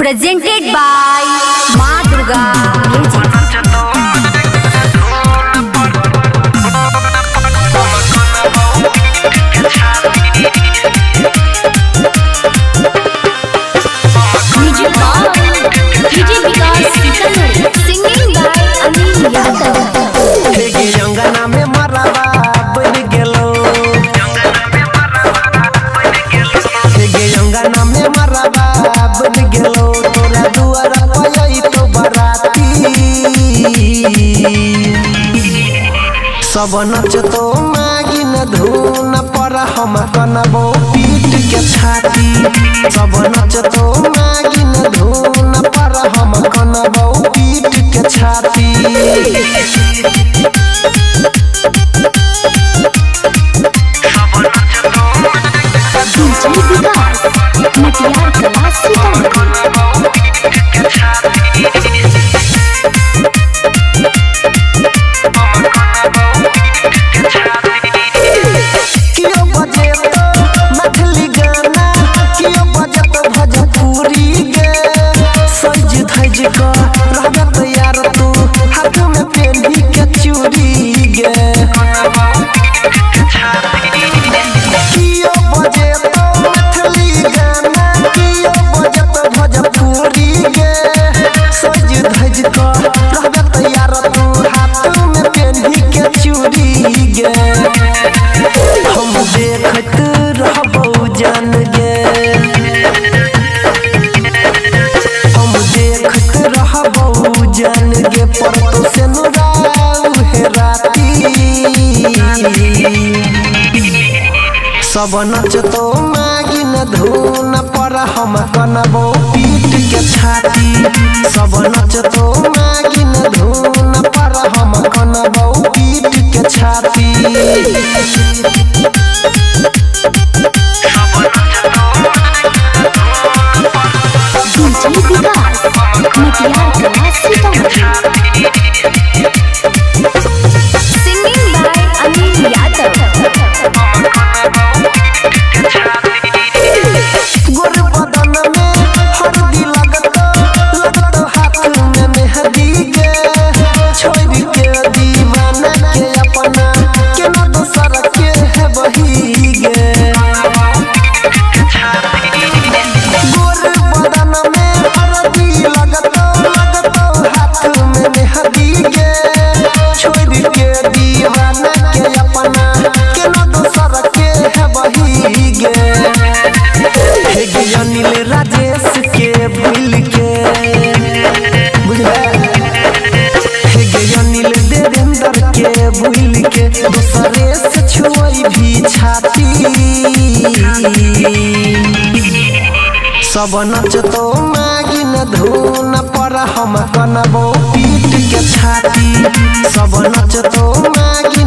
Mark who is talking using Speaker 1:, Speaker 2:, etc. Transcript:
Speaker 1: Presented by Ma Durga Music. Singing by Anil Yadav.
Speaker 2: सब नचतो मागिन धुन पर हम कनबो पीट के छाती। सब नचतो मागिन धुन पर हम कनबो पीट के छाती। सब नचतो मागिन धुन पर हम कनबो पीट के छाती। सब नचतो मागिन धुन पर हम कनबो पीट के छाती।
Speaker 1: Singing by Anil Yadav. Rajesh के भूल के अनिल देवेंद्र के भूल के दूसरे से छुई भी छाती। सब नचतो मागिन धुन पर हम कनबो पीट के छाती। सब नचतो मागिन